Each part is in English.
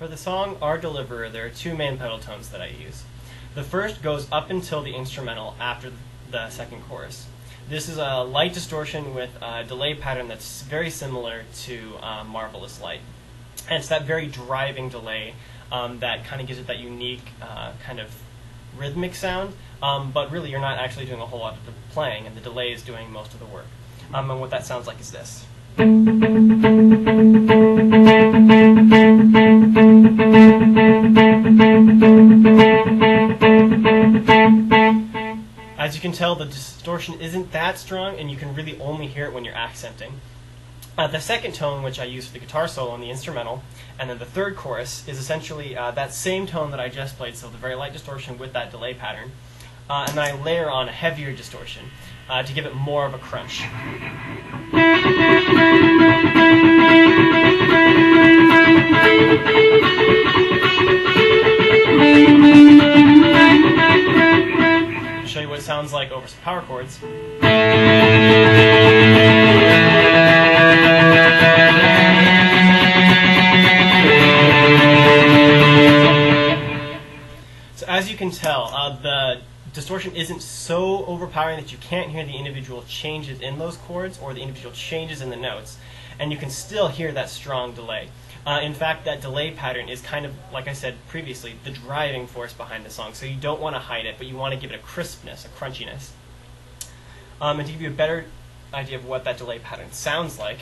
For the song Our Deliverer, there are two main pedal tones that I use. The first goes up until the instrumental after the second chorus. This is a light distortion with a delay pattern that's very similar to Marvelous Light. And it's that very driving delay that kind of gives it that unique kind of rhythmic sound, but really you're not actually doing a whole lot of the playing, and the delay is doing most of the work. And what that sounds like is this. As you can tell, the distortion isn't that strong, and you can really only hear it when you're accenting. The second tone, which I use for the guitar solo and the instrumental, and then the third chorus, is essentially that same tone that I just played, so the very light distortion with that delay pattern. And then I layer on a heavier distortion to give it more of a crunch. I'll show you what it sounds like over some power chords. So as you can tell, the distortion isn't so overpowering that you can't hear the individual changes in those chords or the individual changes in the notes, and you can still hear that strong delay. In fact, that delay pattern is kind of, like I said previously, the driving force behind the song, so you don't want to hide it, but you want to give it a crispness, a crunchiness. And to give you a better idea of what that delay pattern sounds like,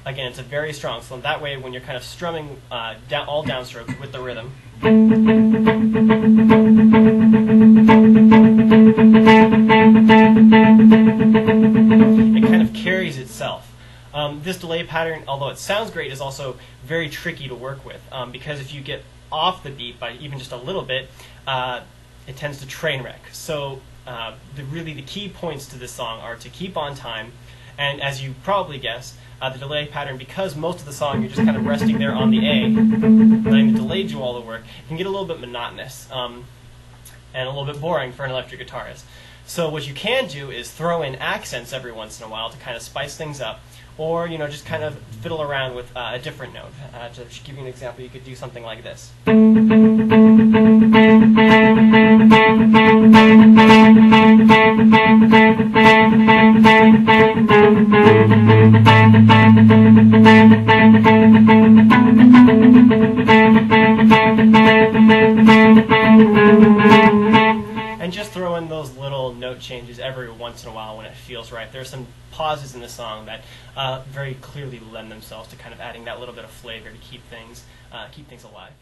again, it's a very strong, so that way when you're kind of strumming all downstrokes with the rhythm, it kind of carries itself. This delay pattern, although it sounds great, is also very tricky to work with because if you get off the beat by even just a little bit, it tends to train wreck. So really the key points to this song are to keep on time, and as you probably guessed, the delay pattern, because most of the song you're just kind of resting there on the A, letting the delay do all the work, it can get a little bit monotonous and a little bit boring for an electric guitarist. So what you can do is throw in accents every once in a while to kind of spice things up, or just kind of fiddle around with a different note. To give you an example, you could do something like this. And just throw in those little note changes every once in a while when it feels right. There are some pauses in the song that very clearly lend themselves to kind of adding that little bit of flavor to keep things alive.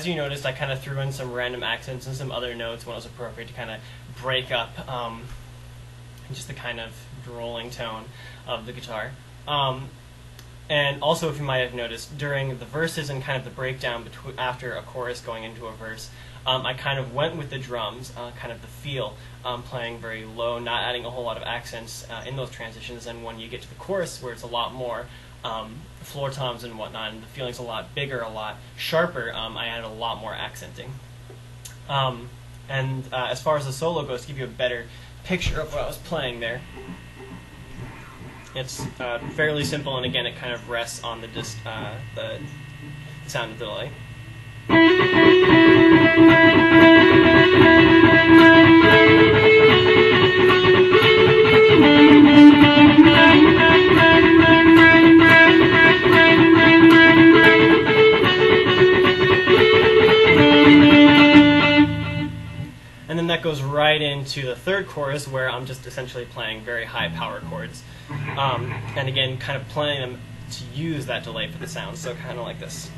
as you noticed, I kind of threw in some random accents and some other notes when it was appropriate to kind of break up just the kind of rolling tone of the guitar. And also, if you might have noticed, during the verses and kind of the breakdown after a chorus going into a verse, I kind of went with the drums, kind of the feel, playing very low, not adding a whole lot of accents in those transitions. And when you get to the chorus, where it's a lot more floor toms and whatnot, and the feeling's a lot bigger, a lot sharper, I added a lot more accenting. And as far as the solo goes, to give you a better picture of what I was playing there, it's fairly simple, and again, it kind of rests on the sound of the delay. And then that goes right into the third chorus, where I'm just essentially playing very high power chords. And again, kind of playing them to use that delay for the sound, so kind of like this.